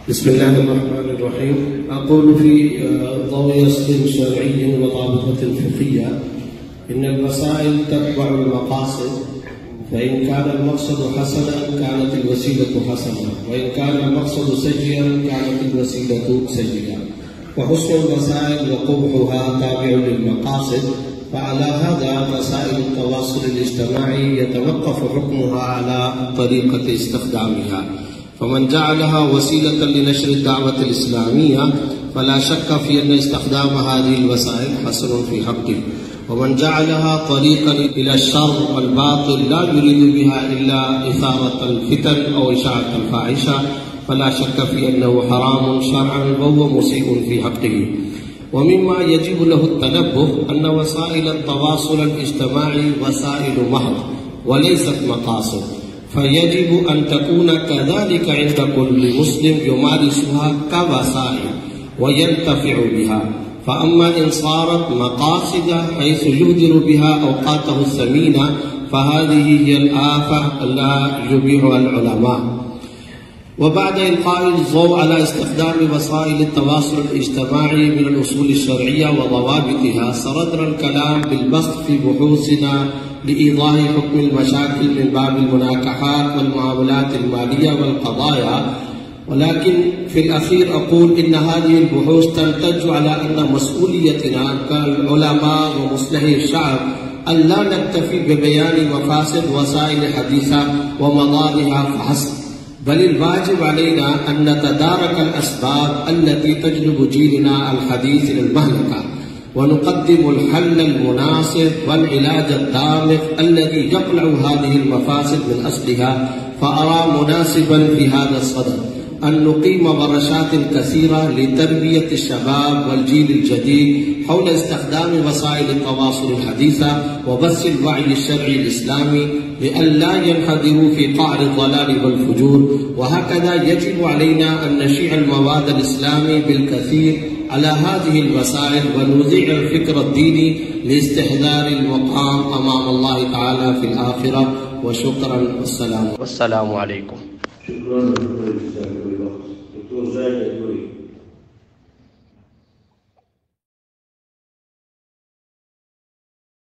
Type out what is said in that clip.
बिस्मिल्लाहिर्रहमानिर्रहीम। अक़ूलु फ़ी ज़ौइ अस्लिन शरइय्यिन व ज़ाबिततिन फ़िक़हिय्या इन्नल वसाइल तत्बउल मक़ासिद फ़इन कानल मक़सदु हसनन कानतिल वसीलतु हसना व इन कानल मक़सदु सय्यिअन कानतिल वसीलतु सय्यिआ व हुस्नुल वसाइल व क़ुबहुहा ताबिउन लिल मक़ासिद फ़अला हाज़ा वसाइलुत तवासुलिल इज्तिमाई यतवक़्क़फ़ु हुक्मुहा अला तरीक़ति इस्तिख़दामिहा फमन जअलहा वसीलतन लिनश्रि दावतिल इस्लामिय्या फला शक्क फ़ी अन्न इस्तिख़दाम हाज़िहिल वसाइल हसनुन फ़ी हक़्क़िही वमन जअलहा तरीक़न इला शर्र वल बातिल ला युरीदु बिहा इल्ला इसारतल फितन औ इशाअतल फ़ाहिशा फला शक्क फ़ी अन्नहु हरामुन शरअन व हुवा मुसीउन फ़ी हक़्क़िही वमिम्मा यजिबु लहु तनब्बुह अन्न वसाइल तवासुल इज्तिमाई वसाइल महज़ व लैसत मक़ासिद फयजिबु अन तकून कज़ालिक इंद कुल्लि मुस्लिम युमारिसुहा कवसाइल व यंतफ़िउ बिहा फ़अम्मा इन सारत मक़ासिद हैसु युहदिरु बिहा औक़ातहु समीना फ़हाज़िही हियल आफ़ा ला युबीहुहा अल उलमा। वबाद इल्क़ाइल ज़ौ अला इस्तिख़दाम वसाइल तवासुल इज्तिमाई मिनल उसूल शरइय्या व ज़वाबितिहा सरदना अल कलाम बिल बस्त फ़ी बुहूसिना लिईज़ाह हुक्मिल मशाकिल मिन बाबिल मुनाकहात वल मुआमलातिल मालिया वल क़ज़ाया वलाकिन फ़िल अख़ीर अक़ूल इन्न हाज़िहिल बुहूस तंतजु अला अन्न मसऊलियतना कल उलमा व मुस्लिही शअब अल्ला नक्तफ़ी बिबयानि मफ़ासिद वसाइल हदीसा व मदारिहा फ़हस्ब बलिल वाजिब अलैना अन नतदारकल अस्बाब अल्लती तजलुबु जीलना अल हदीस इलल महलका व नुक़द्दिमुल हल्लल मुनासिब वल इलाजद दामिग़ अल्लज़ी यक़लअु हाज़िहिल मफ़ासिद मिन अस्लिहा फ़अरा मुनासिबन फ़ी हाज़ा सदद अन नुक़ीम वरशातिन कसीरा लितरबियति शबाब वल जीलिल जदीद हौल इस्तिख़दाम वसाइल तवासुल हदीसा व बस्सिल वअई शरई इस्लामी लिअल्ला यनहदिरू फ़ी क़अर ज़लाल वल फुजूर व हकज़ा यजिबु अलैना अन नशिअल मवाद अल इस्लामी बिल कसीर अला हाज़िहिल वसाइल व नुज़िअल फ़िक्र अद्दीनी लिइस्तिहज़ारिल मक़ाम अमाम अल्लाह तआला फ़िल आख़िरह व शुक्रन वस्सलामु अलैकुम।